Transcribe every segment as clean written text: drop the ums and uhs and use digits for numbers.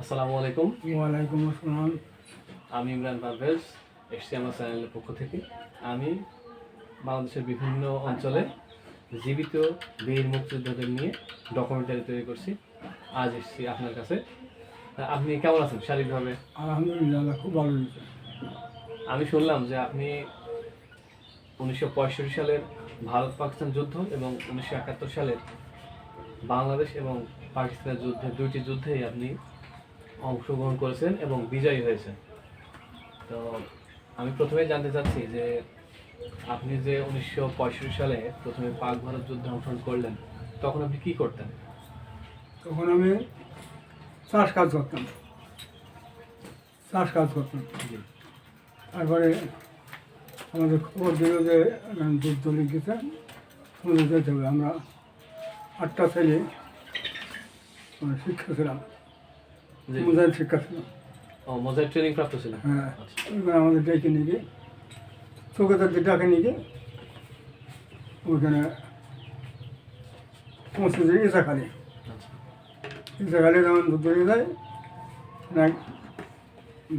আসসালামু আলাইকুম। ওয়ালাইকুম আসসালাম। আমি ইমরান পারভেজ, এসছি আমার চ্যানেলের পক্ষ থেকে। আমি বাংলাদেশের বিভিন্ন অঞ্চলে জীবিত বীর মুক্তিযোদ্ধাদের নিয়ে ডকুমেন্টারি তৈরি করছি। আজ এসছি আপনার কাছে। আপনি কেমন আছেন শারীরিকভাবে? আলহামদুলিল্লাহ, খুব ভালো হয়েছে। আমি শুনলাম যে আপনি 1965 সালের ভারত পাকিস্তান যুদ্ধ এবং 1971 সালের বাংলাদেশ এবং পাকিস্তানের যুদ্ধে, দুইটি যুদ্ধেই আপনি অংশগ্রহণ করেছেন এবং বিজয়ী হয়েছেন। তো আমি প্রথমে জানতে চাচ্ছি যে আপনি যে 1965 সালে প্রথমে পাক ভারত যুদ্ধে অংশগ্রহণ করলেন, তখন আপনি কি করতেন? তখন আমি চাষ কাজ করতাম। জি। তারপরে আমাদের খবর দিল যে যুদ্ধ লিখেছে, শুনে যেতে হবে। আমরা 8টা ছেলে শিক্ষা ছিলাম, জি। মুজাহিদ শিক্ষা ছিলাম। ও, মজার ট্রেনিং প্রাপ্ত ছিলেন। হ্যাঁ, আচ্ছা। এবার আমাদের ডেকে নিয়ে গিয়ে চৌকাতার ডাকে নিয়ে গিয়ে ওইখানে পৌঁছে যে ইসাখালি যখন যুদ্ধ হয়ে যায়, এক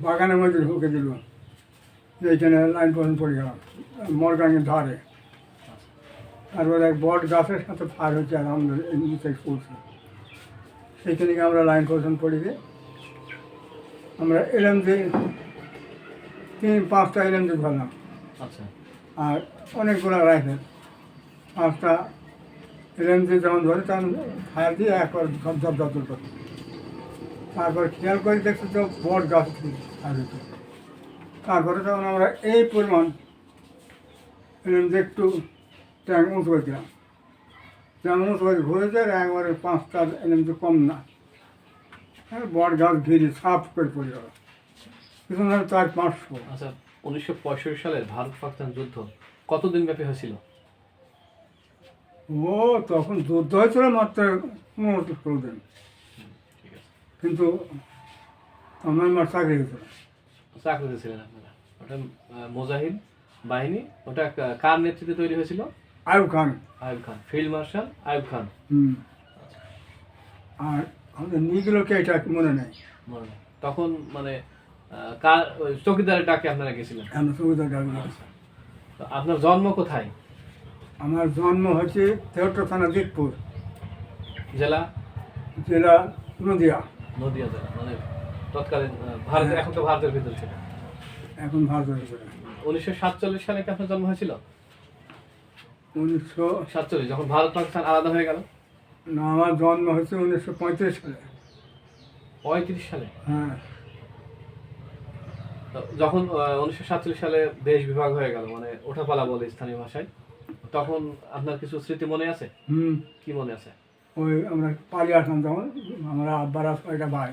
বাগানের মধ্যে ঢুকে দিল, যে এইখানে লাইন পর্যন্ত পড়ে গেলাম মরগাঙের ধারে। তারপরে এক বট গাছের সাথে ফায়ার হচ্ছে, আর আমাদের নিচে পড়ছে। সেইখানে গিয়ে আমরা লাইন পর্যন্ত পড়ে গিয়ে আমরা এলাম যে 5টা এলাম যে ধরলাম, আচ্ছা। আর অনেকগুলো রাইফেল। 5টা এলাম যে যখন ধরে তখন ফায়ার দিয়ে একবার ঝপ করতো। তারপর খেয়াল করে দেখছি তো বট গাছ ফায়ার হচ্ছে। তারপরে তখন আমরা এই পরিমাণ এলাম যে একটু ট্যাঙ্ক উঁচু করেছিলাম, যেমন উঁচু করে ঘুরে যায়, একবারে 5টা এলাম যে কম না, বট গাছ ঘিরে সাফ করে পড়ে গেল। কিছু না 400-500। আচ্ছা, 1965 সালের ভারত পাকিস্তান যুদ্ধ কতদিন ব্যাপী হয়েছিল? ও তখন যুদ্ধ হয়েছিল মাত্র 15-16 দিন, ঠিক আছে। কিন্তু আমার চাকরি হয়েছিল। চাকরিতে ছিলেন আপনারা? ওটা মুজাহিদ বাহিনী, ওটা কার নেতৃত্বে তৈরি হয়েছিল? আয়ুব খান। Ayub Khan, field marshal Ayub Khan. আর আমাদের নিয়ে গেল কে এটা মনে নেই। মনে নেই। তখন মানে কার ওই চৌকিদারের ডাকে আপনারা গেছিলেন? আমরা সুবিধা ডাকি। আচ্ছা। তো আপনার জন্ম কোথায়? আমার জন্ম হয়েছে তেহট্ট থানা দিকপুর, জেলা? জেলা নদিয়া। নদিয়া জেলা, মানে তৎকালীন ভারতের, এখন তো ভারতের ভিতর ছিল। এখন ভারতের ভিতরে। 1947 সালে কি আপনার জন্ম হয়েছিল? 1947 যখন ভারত পাকিস্তান আলাদা হয়ে গেল? না, আমার জন্ম হয়েছে 1935 সালে। 35 সালে? হ্যাঁ। তো যখন 1947 সালে দেশ বিভাগ হয়ে গেল, মানে ওঠাপালা বলে স্থানীয় ভাষায়, তখন আপনার কিছু স্মৃতি মনে আছে? কি মনে আছে? ওই আমরা পালিয়ে আসলাম তখন, আমরা আব্বারা 6টা ভাই,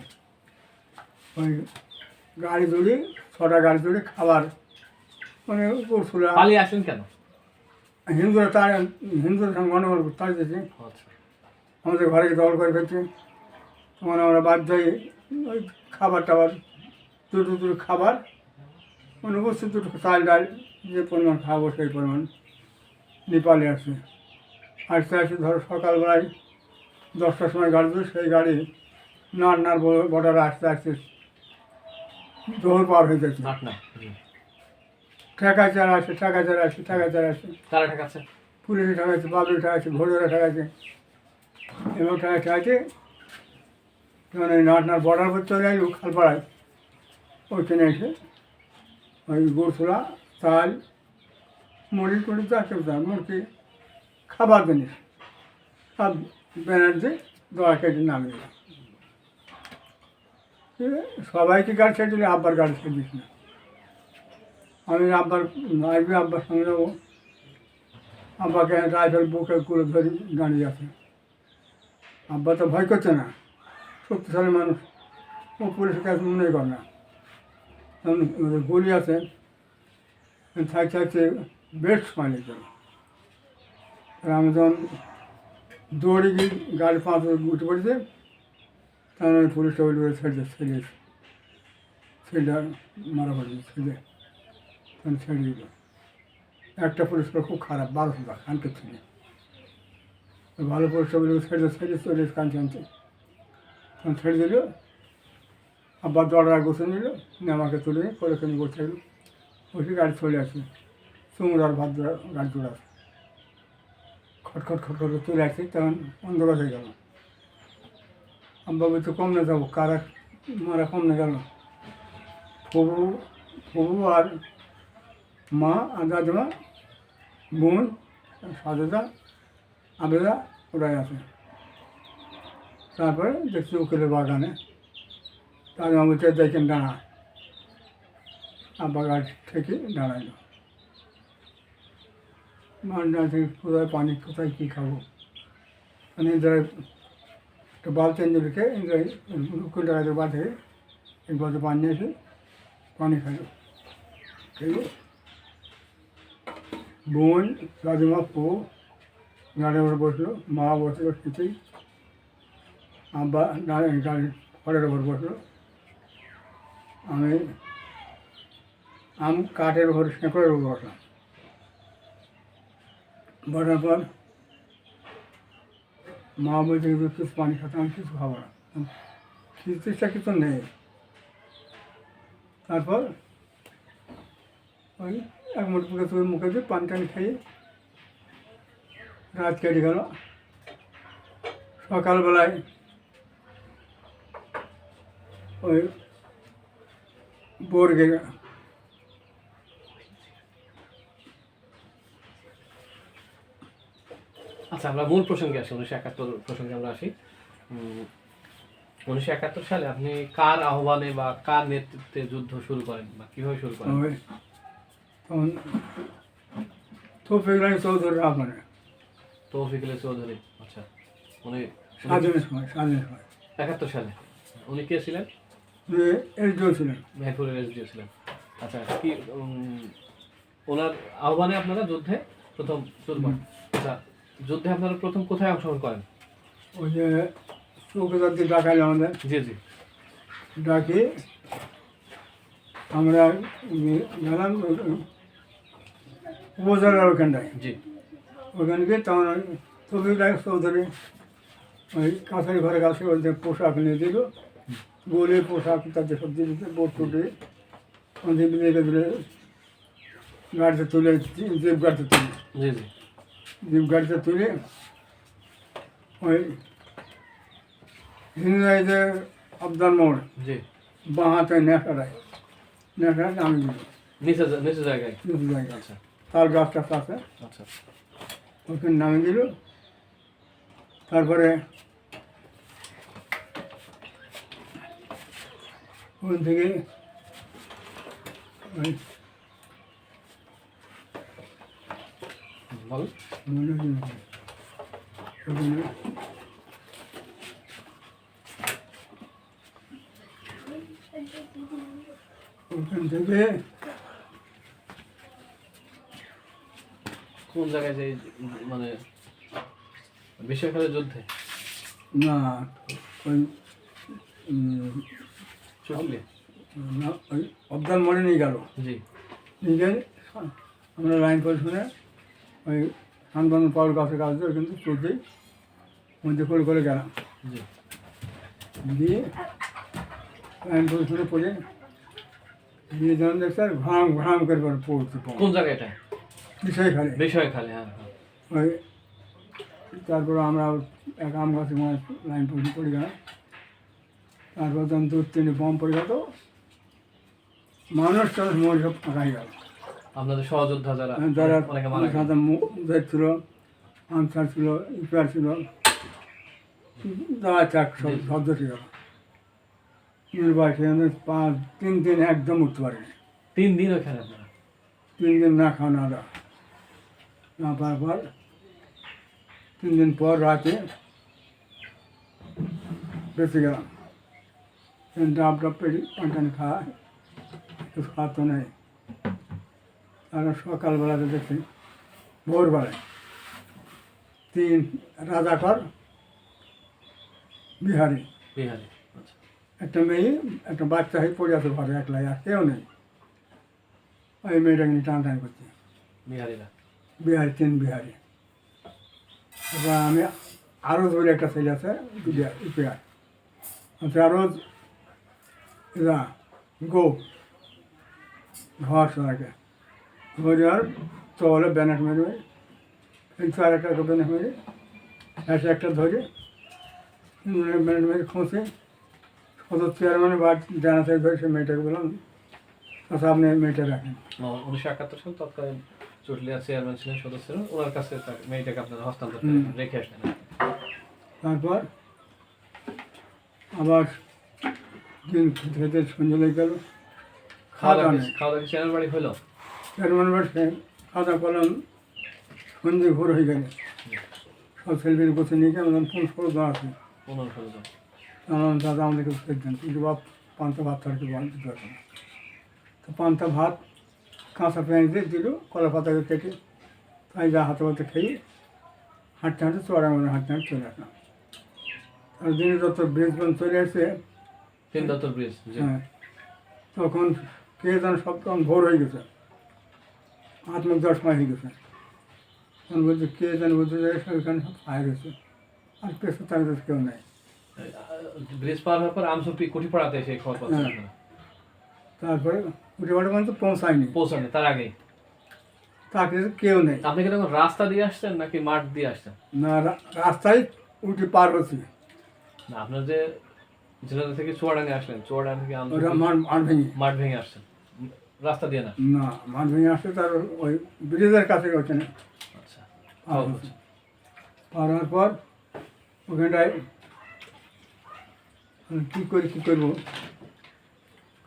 ওই গাড়ি ধরি, 6টা গাড়ি ধরি, খাবার মানে করছিল। পালিয়ে আসেন কেন? হিন্দুরা সঙ্গে গণ্ডগোল তাই দিয়েছে, আচ্ছা। আমাদের ঘরে দল করে ফেলছে। তখন আমরা বাধ্য হয়ে ওই খাবার টাবার, দুটো খাবার মানে উপস্থিত, দুটো চাল ডাল, যে পরিমাণ খাবো সেই পরিমাণ নেপালে আসে। আসতে ধরো সকালবেলায় 10টার সময় গাড়ি ধরে, সেই গাড়ি নার বর্ডারে আসতে জোহর পার হয়ে যাচ্ছে। না। ঠেকাচার আসে। কারা ঠেকাচ্ছে? পুলিশে ঠেকাচ্ছে, বাবুরে ঠেকাচ্ছে, ঘোড়রা ঠেকাচ্ছে, এবং ঠেকাচ্ছে। যখন ওই নার বর্ডার পর চলে আসলো খালপাড়ায়, ওইখানে এসে ওই গোড়ছোলা, চাল, মুড়ি টুড়ি যা কেউ যা মুরগি খাবার জিনিস সব ব্যানার দিয়ে দোয়া কেটে নামিয়ে দিলাম। সবাইকে গাড়ি ছেড়ে দিলে, আব্বার গাড়ি ছেড়ে দিস না। আমি আব্বার আসবে, আব্বার সঙ্গে যাবো। আব্বাকে রাইফেল বুকে করে ধরে দাঁড়িয়ে আছে। আব্বা তো ভয় করছে না, শক্তিশালী মানুষ, ও পুলিশের কাছে মনে করে না। তখন গুলি আছে, থাকতে বেশ সময় লেগে গেল। আমি যখন দৌড়ে গিয়ে গাড়ি 5 উঠে পড়েছে, তখন ওই পুলিশটা বলি ছেড়ে মারা পড়েছে, তখন ছেড়ে দিল। একটা পুলিশটা খুব খারাপ, 1200 খানকে ছিল। ভালো পুলিশটা বলি ছেড়ে চলে কানতে আনতে, তখন ছেড়ে দিল। আব্বা দরজা গুছে নিল, নিয়ে আমাকে তুলে করে কিনে বসে গেল, বসে গাড়ি চলে আসি, চুমুরার ভাত গাড়ি চলে আসে, খটখট খটখট করে চলে আসি, তখন অন্ধকার হয়ে গেল। আব্বা বলছে কমনে যাবো, কারা মারা কমনে গেল, ফুবু ফুবু আর মা আর দাদিমা, বোন সাজেদা আবেদা ওরাই আছে। তারপরে দেখছি উকিলের বাগানে, দাদিমা বলছে দেখেন দাঁড়া, আব্বা গাড়ি থেকে দাঁড়াইল, মান্ডা থেকে কোথায় পানি, কোথায় কী খাবো, মানে ধরে একটা বালতি এনে রেখে উকিল ডাকাতের বাড়ি থেকে এক বালতি পানি নিয়ে এসে পানি খাইল, খেয়ে বোন দাদিমা পো গাড়ির উপর বসলো, মা বসলো কিছুই, আব্বা গাড়ি ঘরের উপর বসলো, আমি কাঠের উপর শেঁকড়ের উপর বসলাম। বসার পর মা বলছে কিছু পানি খাতে, আমি কিছু খাবো না, খিস্তিটা কিছু নেই। তারপর ওই এক মুঠ মুখে তুই মুখে দিয়ে পানি টানি খাইয়ে রাত কেটে গেল। সকালবেলায় ওই বোরগে আচ্ছা, আমরা মূল প্রসঙ্গে আসি, 1971 প্রসঙ্গে আমরা আসি। 1971 সালে আপনি কার আহ্বানে বা কার নেতৃত্বে যুদ্ধ শুরু করেন বা কিভাবে শুরু করেন? ওই তখন তৌফিক রায় চৌধুরী আপনার তৌফিক আলী চৌধুরী। আচ্ছা, উনি স্বাধীনের সময় 71 সালে উনি কে ছিলেন? এসডিও ছিলেন। মেহেরপুরের এসডিও ছিলেন। আচ্ছা, কি ওনার আহ্বানে আপনারা যুদ্ধে প্রথম শুরু করেন? আচ্ছা, যুদ্ধে আপনারা প্রথম কোথায় অংশগ্রহণ করেন? ওই যে চৌকিদার দিয়ে ডাকাইল আমাদের, জি জি। ডাকি আমরা গেলাম উপজেলার ওখানটায়, জি ওখানে গিয়ে তখন তৌফিক রায় চৌধুরী ওই কাছারি ঘরে কাছে ওই যে পোশাক নিয়ে দিল, গোলে পোশাক তাদের সব দিয়ে দিতে, বোট টুটে ওদের রেখে দিলে গাড়িতে তুলে, জিপ গাড়িতে তুলে, জি জি। জিপ গাড়িতে তুলে ওই হিন্দুদের আবদার মোড় জি। বাঁ হাতে নেশারায় নামিয়ে দিল, নিচে নিচে জায়গায়। নিচু জায়গায় আচ্ছা তার গাছটা আছে, আচ্ছা। ওখানে নামিয়ে দিল। তারপরে ওখান থেকে ওই বল। মনে হয় না, ওখানে ওখান থেকে কোন জায়গায় যে মানে বিশ্বকাপের যুদ্ধে না ওই চুটলে? না ওই অবদান মনে নিয়ে গেল, জি নিজে আমরা লাইন করে শুনে ওই সানবান্ধন পাওয়ার গাছের কাছে ওই কিন্তু চলতেই মধ্যে করে গেলাম, জি। দিয়ে লাইন করে শুনে পড়ে দিয়ে যখন দেখছে ঘাম ঘাম করে পড়তে কোন জায়গায় এটা? বিষয় খালি বিষয় খালি, হ্যাঁ হ্যাঁ। ওই তারপরে আমরা এক আম গাছে লাইন পর্যন্ত পড়ে গেলাম। তারপর যখন 2-3 বম পড়ে গেল, মানুষ টানুষ মরে সব ফাঁকাই গেল। আপনাদের সহযোদ্ধা যারা যারা অনেকে মারা গেছে। সাদা মুজাহিদ ছিল, আনসার ছিল, ইফার ছিল, যারা চাক সব শব্দ ছিল নির্বাচন 3 দিন একদম উঠতে পারেনি। 3 দিন ওখানে আপনারা? 3 দিন না খাওয়া না দাওয়া, না পাওয়ার পর 3 দিন পর রাতে বেঁচে গেলাম। ডাব ডাব পেটি পানি খাওয়া কিছু খাতো নেই। তারা সকালবেলাতে দেখছি ভোরবেলায় 3 রাজাকর বিহারি, বিহারি। আচ্ছা একটা মেয়ে একটা বাচ্চা হয়ে পড়ে আছে ঘরে একলাই, আর কেউ নেই। ওই মেয়েটাকে নিয়ে টানটান করছি, বিহারিরা। বিহারি 3 বিহারি। এবার আমি আরজ বলে একটা ছেলে আছে ইপিআর, আরজ যা গো ঘর সরাকে ধরে আর চলে ব্যানার মেরে এই তো আর একটা ব্যানার মেরে এসে একটা ধরে ব্যানার মেরে খোঁচে কত চেয়ারম্যানের বাদ জানা থেকে ধরে সে মেয়েটাকে বললাম আচ্ছা আপনি মেয়েটা রাখেন 1971 সাল তৎকালীন চুটলিয়া চেয়ারম্যান ছিলেন সদস্য ছিলেন, ওনার কাছে তার মেয়েটাকে আপনারা হস্তান্তর করে রেখে আসলেন। তারপর আবার দিন খেতে খেতে সন্ধ্যে লেগে গেল খাওয়া দাওয়া নেই খাওয়া দাওয়া চেয়ারম্যান বাড়ি হলো? চেয়ারম্যান বাড়ি খাওয়া দাওয়া করলাম সন্ধ্যে ভোর হয়ে গেলে সব ছেলেদের বসে নিয়ে গিয়ে আমাদের 15-16 জন আছে 15-16 জন। আমার দাদা আমাদেরকে খেতে দেন কিন্তু বাপ পান্তা ভাত আর কি দিতে পারবে না তো পান্তা ভাত কাঁচা পেঁয়াজ দিয়ে দিল কলা পাতাকে কেটে তাই যা হাতে হাতে খেয়ে হাঁটতে হাঁটতে চড়া মানে হাঁটতে হাঁটতে চলে আসলাম আর দিনে যত ব্রিজবন চলে আসে তিন দত্তর ব্রিজ, জি। হ্যাঁ তখন কে যেন সব তখন ভোর হয়ে গেছে 8-9 সময় হয়ে গেছে তখন বলছে কে যেন বলতে যায় ওইখানে সব ফায়ার হয়েছে আর পেছনে তার কাছে কেউ নেই ব্রিজ পার হওয়ার পর আমসুপি কুঠিপাড়াতে সেই খবর পাচ্ছেন হ্যাঁ। আপনারা? তারপরে উঠে পাঠে মানে তো পৌঁছায়নি পৌঁছানি তার আগেই তাকে কেউ নেই আপনি কি তখন রাস্তা দিয়ে আসছেন নাকি মাঠ দিয়ে আসছেন? না রাস্তায় উঠে পার হচ্ছে না, আপনার যে জেলা থেকে চুয়াডাঙ্গে আসলেন, চুয়াডাঙ্গা থেকে ওরা আমসুপি মাঠ ভেঙে মাঠ ভেঙে আসছেন, রাস্তা দিয়ে না? না মাঠ ভেঙে আসছে তার ওই ব্রিজের কাছে ওখানে আচ্ছা, পার হচ্ছে পার হওয়ার পর ওখানটায় কী করবো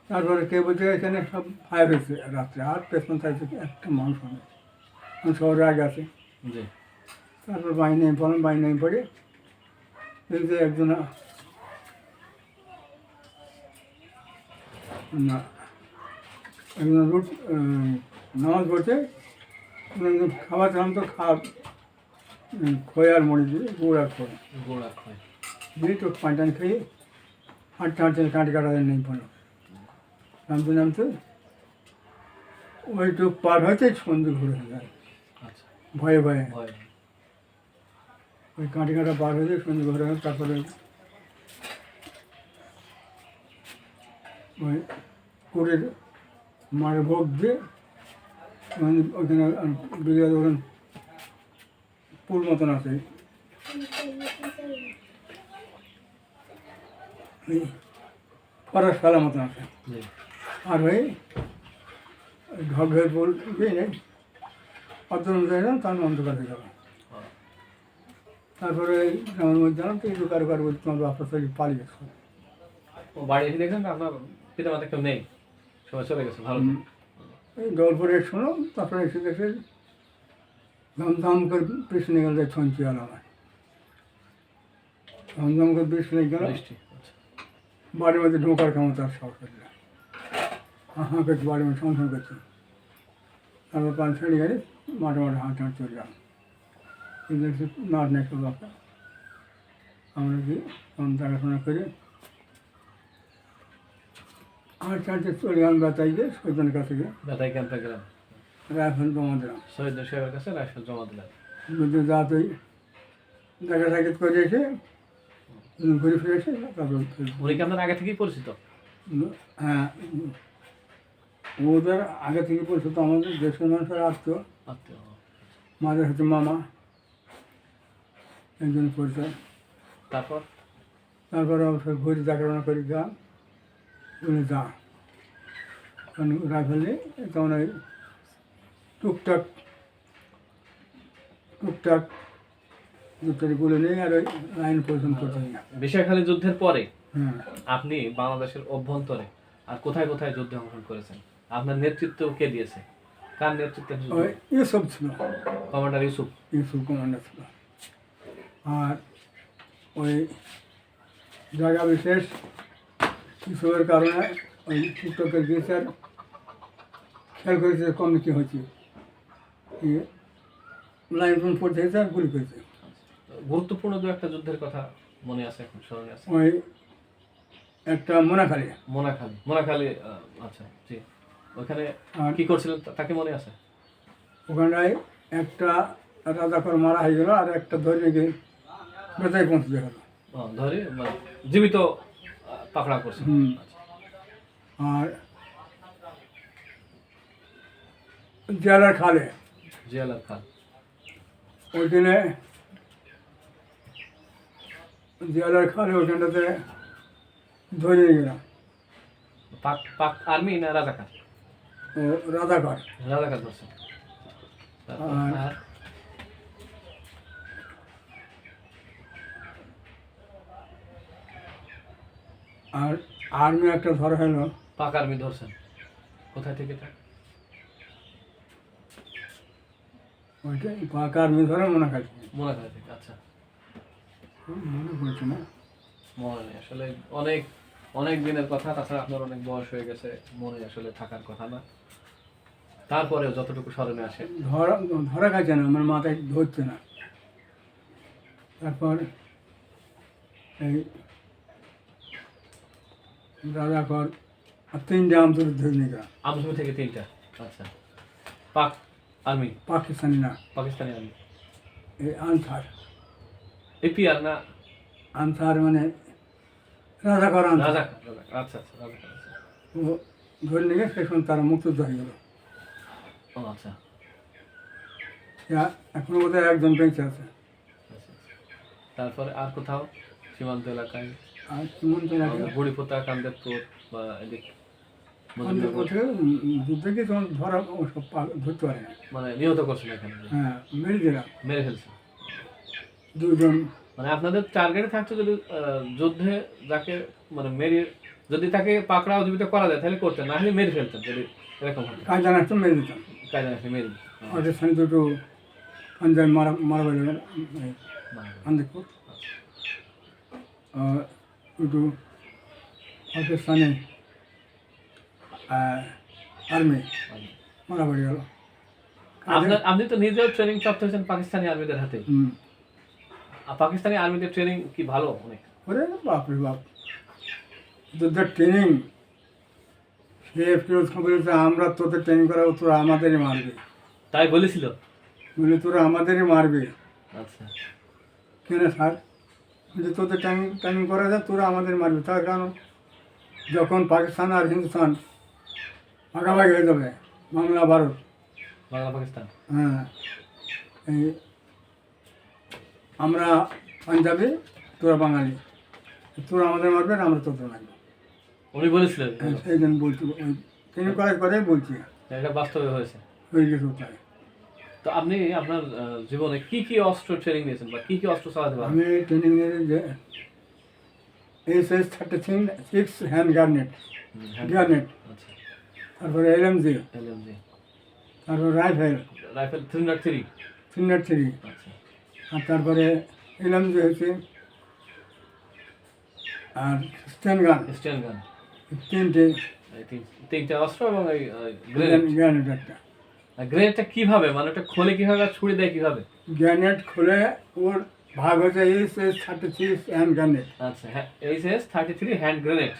তারপরে কে বলছে এখানে সব ফায়ার হয়েছে রাত্রে আর পেছন থাকছে একটা মানুষ হবে শহরে আগে আছে জি। তারপর বাহিনী পড়লাম বাহিনী পড়ে দেখছি একজন না একজন রুট নামাজ পড়ছে একজন খাবার চালাম তো খোয় আর মরে দিয়ে গুড় আর খোয় গোড়া খয়। দিয়ে তো পাঁচান খেয়ে হাঁটতে হাঁটতে কাঁটি কাটা নেই পড়লো নামতে নামতে ওইটুক পার হয়েছে সন্ধে ঘুরে হয়ে যায় আচ্ছা, ভয়ে ভয়ে ভয়। ওই কাঁটি কাটা পার হয়েছে সন্ধে ঘুরে হয়ে তারপরে ওই কুড়ের মারে ভোগ দিয়ে ওখানে বিরিয়ানি ওখানে পুল মতন আছে ওই ফরাস ফেলা মতন আছে জি। আর হয়ে ঢক হয়ে পুল গিয়ে নেই অত অনুযায়ী তার অন্ধকার হয়ে গেল তারপরে গ্রামের মধ্যে জানাম তো এই কারো কারো বলছি তোমার বাপা শরীর পালিয়ে গেছে ও বাড়ি এসে দেখলেন আপনার পিতা মাতা কেউ নেই, সবাই চলে গেছে ভালো। এই গল্পরে শুনো তারপরে এসে দেখে ধমধম করে পিছনে গেল ছঞ্চি গেল আমার ধমধম করে পিছনে গেল বৃষ্টি, আচ্ছা। বাড়ির মধ্যে ঢোকার ক্ষমতা আর সাহস করছিল হাঁ করছে বাড়ির মধ্যে সংসার করছে তারপর পান ছেড়ে গেলে মাঠে মাঠে হাঁটতে হাঁটতে চলে গেলাম কিন্তু নাট নেই সব বাপা আমরা কি তখন দেখাশোনা করে হাঁটতে হাঁটতে চলে গেলাম বেতাইকে সৈজনের কাছে গিয়ে বেতাই ক্যাম্পে গেলাম, রাইফেল জমা দিলাম শহীদ সাহেবের কাছে রাইফেল জমা দিলেন। বুঝতে যা তুই দেখা সাক্ষাৎ করে এসে ঘুরে ফিরে এসে তারপর উনি কি আপনার আগে থেকেই পরিচিত? হ্যাঁ ওদের আগে থেকে পরিচিত আমাদের দেশের মানুষের আসতো আত্মীয়। মাদের হচ্ছে মামা একজন পরিচয় তারপর তারপরে অবশ্যই ঘুরে দেখাশোনা করে যা বলে যা কারণ রাইফেল নেই তখন ওই টুকটাক টুকটাক দুটারি গুলো নেই আর ওই লাইন পরিশ্রম করতে না বিশাখালী যুদ্ধের পরে হ্যাঁ আপনি বাংলাদেশের অভ্যন্তরে আর কোথায় কোথায় যুদ্ধে অংশগ্রহণ করেছেন? আপনার নেতৃত্ব কে দিয়েছে? কার নেতৃত্বে যুদ্ধ? ওই এসব ছিল কমান্ডার ইউসুফ। ইউসুফ কমান্ডার ছিল আর ওই জায়গা বিশেষ ইউসুফের কারণে ওই টিকটকের গিয়েছে আর খেয়াল করেছে কমে কী হয়েছে লাইন ফোন পড়তে হয়েছে আর গুলি করেছে গুরুত্বপূর্ণ দু একটা যুদ্ধের কথা মনে আছে, এখন স্মরণে আছে? ওই একটা মোনাখালী মোনাখালী, মোনাখালী, আচ্ছা জি। ওখানে আর কি করছিলেন তাকে মনে আছে? ওখানটায় একটা রাজাকর মারা হয়ে গেল আর একটা ধরে গিয়ে বেতায় পৌঁছে গেল ধরে মানে জীবিত পাকড়া করছে। হুম। আচ্ছা। আর জেলার খালে জিয়ালার খান। ওইখানে জেলার খালে ওইখানটাতে ধরে নিয়ে গেলাম পাক পাক আর্মি না রাজাকার? ও রাধাকর। রাজাকার ধরছেন। তারপর আর আর আর্মি একটা ধরা হলো পাক আর্মি ধরছেন। কোথায় থেকে এটা? ওইটা পাকা আর্মি ধরে মনে খাচ্ছি মনে হয় থেকে। আচ্ছা, মনে পড়ছে না। মনে নেই আসলে, অনেক অনেক দিনের কথা, তাছাড়া আপনার অনেক বয়স হয়ে গেছে, মনে আসলে থাকার কথা না। তারপরেও যতটুকু স্মরণে আসে। ধরা ধরা খাচ্ছে না, আমার মাথায় ধরছে না। তারপর এই রাজাকর আর তিনটে আমতুর ধরে নিয়ে গেলাম। আমজমি থেকে 3টা। আচ্ছা, পাক আর্মি, পাকিস্তানি না, পাকিস্তানি আর্মি, এই আনসার। এপিআর না? আনসার মানে রাজাকর আনসার। রাজাকার, রাজাকার। আচ্ছা আচ্ছা, রাজাকার। আচ্ছা। ও ধরে নিয়ে গেছে, এখন তারা মুক্ত হয়ে গেল। ও আচ্ছা। এখনো বোধহয় একজন বেঁচে আছে। আচ্ছা। তারপরে আর কোথাও সীমান্ত এলাকায়? আর সীমান্ত এলাকায় বুড়িপোতা, কান্দেরপুর বা এদিক আমাদের মজিবনগর? ওঠে যুদ্ধে কি তখন ধরা ওসব ধরতে পারে না। মানে নিহত করছেন এখানে? হ্যাঁ, মেরে দিলাম মেরে ফেলছে? দুজন। মানে আপনাদের টার্গেটে থাকছে যদি যুদ্ধে যাকে মানে মেরে, যদি তাকে পাকড়াও জীবিত করা যায় তাহলে করতেন, না হলে মেরে ফেলতেন যদি এরকম হতো। কাজ জানা আসতো মেরে দিতাম। কাজে আসলে মেরে ওদের সঙ্গে দুটো পাঞ্জাবি মারা মারা বেড়ে গেল আন্দিপুর। দুটো পাকিস্তানি আর্মি মারা বেড়ে গেল। আপনার, আপনি তো নিজেও ট্রেনিং প্রাপ্ত হয়েছেন পাকিস্তানি আর্মিদের হাতে। পাকিস্তানি আর্মিদের ট্রেনিং কি ভালো? অনেক। ওরে বাপরে বাপ, তোদের ট্রেনিং সে ফিরোজ খান বলেছে আমরা তোদের ট্রেনিং করা, তোরা আমাদেরই মারবে। তাই বলেছিল? বলে তোরা আমাদেরই মারবে। আচ্ছা। কেন স্যার? যে তোদের ট্রেনিং ট্রেনিং করা যায়, তোরা আমাদের মারবে। তার কারণ যখন পাকিস্তান আর হিন্দুস্তান ভাগাভাগি হয়ে যাবে, বাংলা ভারত, বাংলা পাকিস্তান। হ্যাঁ, এই আমরা পাঞ্জাবি, তোরা বাঙালি, তোরা আমাদের মারবে আর আমরা তোদের মারবো। উনি বলেছিলেন? সেই জন্য বলছি, ওই ট্রেনিং করার কথাই বলছি, এটা বাস্তবে হয়েছে। হয়ে গেছে তাই। তো আপনি আপনার জীবনে কি কি অস্ত্র ট্রেনিং নিয়েছেন বা কি কি অস্ত্র চালাতে পারেন? আমি ট্রেনিং নিয়ে যে SS-36 হ্যান্ড গ্রানেড, গ্রানেড, আচ্ছা। তারপরে LMG, এলএমজি, তারপরে রাইফেল রাইফেল 303। 303, আচ্ছা। আর তারপরে LMG হয়েছে, আর স্টেন গান, স্টেন গান, তিনটে এই তিনটা অস্ত্র এবং এই গ্রেনেড। গ্রানেড একটা। গ্রেনেডটা কিভাবে, মানে ওটা খোলে কিভাবে আর ছুড়ে দেয় কিভাবে? গ্রানেড খুলে ওর ভাগ হচ্ছে SS-36 হ্যান্ড গ্রানেড। আচ্ছা, হ্যাঁ, এইচএস 33 হ্যান্ড গ্রেনেড।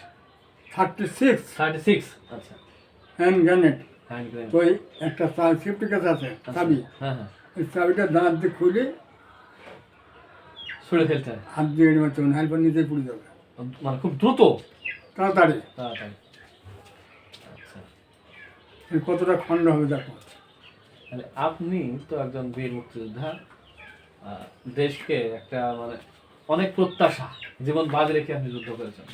36 36। আচ্ছা, হ্যান্ড গ্রানেড। Hand grenade. তো এই একটা সেফটি কেস আছে, চাবি, হ্যাঁ হ্যাঁ, ওই চাবিটা দাঁত দিয়ে খুলে ছুড়ে ফেলতে হয়। হাত দিয়ে মারতে হবে, নাহলে পর নিজেই পুড়ে যাবে মানে খুব দ্রুত, তাড়াতাড়ি। তাড়াতাড়ি। আচ্ছা, এর কতটা খণ্ড হবে দেখো। তাহলে আপনি তো একজন বীর মুক্তিযোদ্ধা, দেশকে একটা মানে অনেক প্রত্যাশা, জীবন বাজি রেখে আপনি যুদ্ধ করেছেন,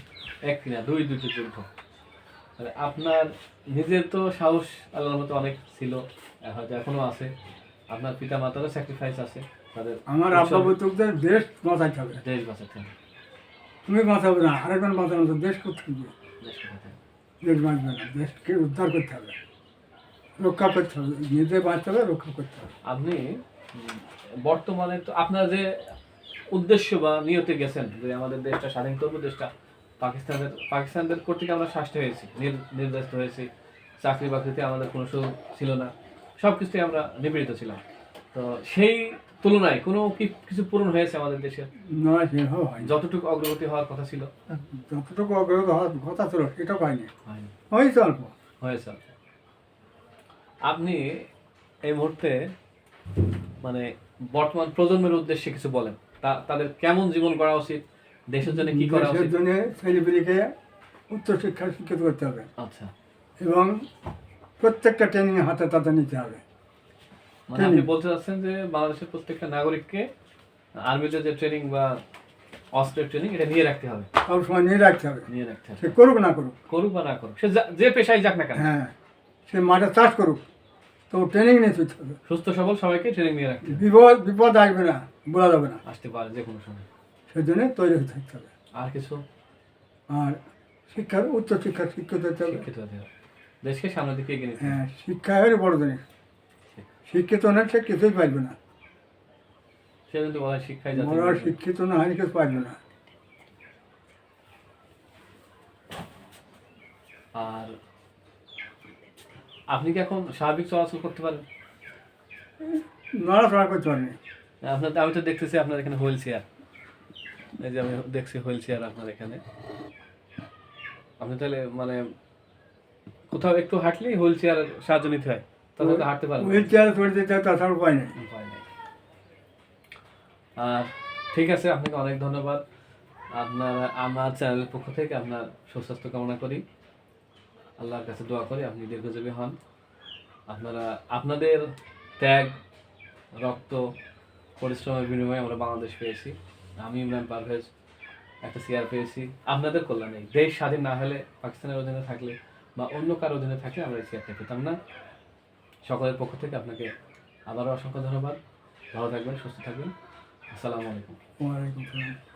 একটি না দুইটি যুদ্ধ। তাহলে আপনার নিজের তো সাহস আল্লাহর মতো অনেক ছিল, হয়তো এখনো আছে। আপনার পিতা মাতারও স্যাক্রিফাইস আছে, তাদের আমার আব্বা বলতে দেশ বাঁচাইতে হবে। দেশ বাঁচাতে হবে। তুমি বাঁচাবে না, আরেকজন বাঁচানো তো দেশ করতে হবে। দেশ বাঁচাতে হবে। দেশ বাঁচবে না, দেশকে উদ্ধার করতে হবে, রক্ষা করতে হবে, নিজে বাঁচতে হবে, রক্ষা করতে হবে। আপনি বর্তমানে তো আপনার যে উদ্দেশ্য বা নিয়তে গেছেন যে আমাদের দেশটা স্বাধীন করবো, দেশটা পাকিস্তানদের কর্তৃক আমরা শাসিত হয়েছি, নির্যাতিত হয়েছি, চাকরি বাকরিতে আমাদের কোনো সুযোগ ছিল না, সব কিছুতে আমরা নিপীড়িত ছিলাম। তো সেই তুলনায় কোনো কিছু পূরণ হয়েছে আমাদের দেশে? নয়, সেভাবে হয়নি। যতটুকু অগ্রগতি হওয়ার কথা ছিল যতটুকু অগ্রগত হওয়ার কথা ছিল সেটাও হয়নি, হয়নি। হয়েছে অল্প। হয়েছে। আপনি এই মুহূর্তে মানে বর্তমান প্রজন্মের উদ্দেশ্যে কিছু বলেন, তাদের কেমন জীবন করা উচিত, দেশের জন্য কি করা দেশের উচিত? জন্য ছেলেপিলিকে উচ্চশিক্ষায় শিক্ষিত করতে হবে আচ্ছা, এবং প্রত্যেকটা ট্রেনিং হাতে তাতে নিতে হবে। মানে আপনি বলতে চাচ্ছেন যে বাংলাদেশের প্রত্যেকটা নাগরিককে আর্মিতে যে ট্রেনিং বা অস্ত্রের ট্রেনিং এটা নিয়ে রাখতে হবে, সবসময় নিয়ে রাখতে হবে, নিয়ে রাখতে হবে, সে করুক না করুক। করুক বা না করুক, সে যে পেশায় যাক না কেন, হ্যাঁ, সে মাঠে চাষ করুক, তো ট্রেনিং নিয়ে চলতে হবে। সুস্থ সবল সবাইকে ট্রেনিং নিয়ে রাখতে হবে। বিপদ আসবে না, বলা যাবে না, আসতে পারে যে কোনো সময়। সেজন্য তৈরি হতে থাকতে হবে। আর কিছু? আর শিক্ষার উচ্চশিক্ষা শিক্ষিত হতে হবে। শিক্ষিত হতে হবে, দেশকে সামনের দিকে এগিয়ে নিতে হবে। হ্যাঁ, শিক্ষা হলে বড় জিনিস। শিক্ষিত না সে কিছুই পারবে না, সে কিন্তু বলা হয় শিক্ষাই জাতির বড় মেরুদণ্ড। শিক্ষিত না হলে কিছু পারবে না। আর আপনি কি এখন স্বাভাবিক চলাচল করতে পারেন? নড়াচড়া করতে পারবে। আপনার আমি তো দেখতেছি আপনার এখানে হুইল চেয়ার, এই যে আমি দেখছি হুইল চেয়ার আপনার এখানে। আপনি তাহলে মানে কোথাও একটু হাঁটলেই হুইল চেয়ার সাহায্য নিতে হয়, তাহলে তো হাঁটতে পারেন। হুইল চেয়ারে চড়ে যেতে হয়, তাছাড়া উপায় নেই। উপায় নেই। আর ঠিক আছে, আপনাকে অনেক ধন্যবাদ। আমার চ্যানেলের পক্ষ থেকে আপনার সুস্বাস্থ্য কামনা করি, আল্লাহর কাছে দোয়া করি আপনি দীর্ঘজীবী হন। আপনাদের ত্যাগ, রক্ত, পরিশ্রমের বিনিময়ে আমরা বাংলাদেশ পেয়েছি। আমি ইমরান পারভেজ একটা চেয়ার পেয়েছি আপনাদের কল্যাণে। দেশ স্বাধীন না হলে, পাকিস্তানের অধীনে থাকলে বা অন্য কারো অধীনে থাকলে আমরা এই চেয়ারটা পেতাম না। সকলের পক্ষ থেকে আপনাকে আবারও অসংখ্য ধন্যবাদ। ভালো থাকবেন, সুস্থ থাকবেন। আসসালামু আলাইকুম। ওয়ালাইকুম আসসালাম।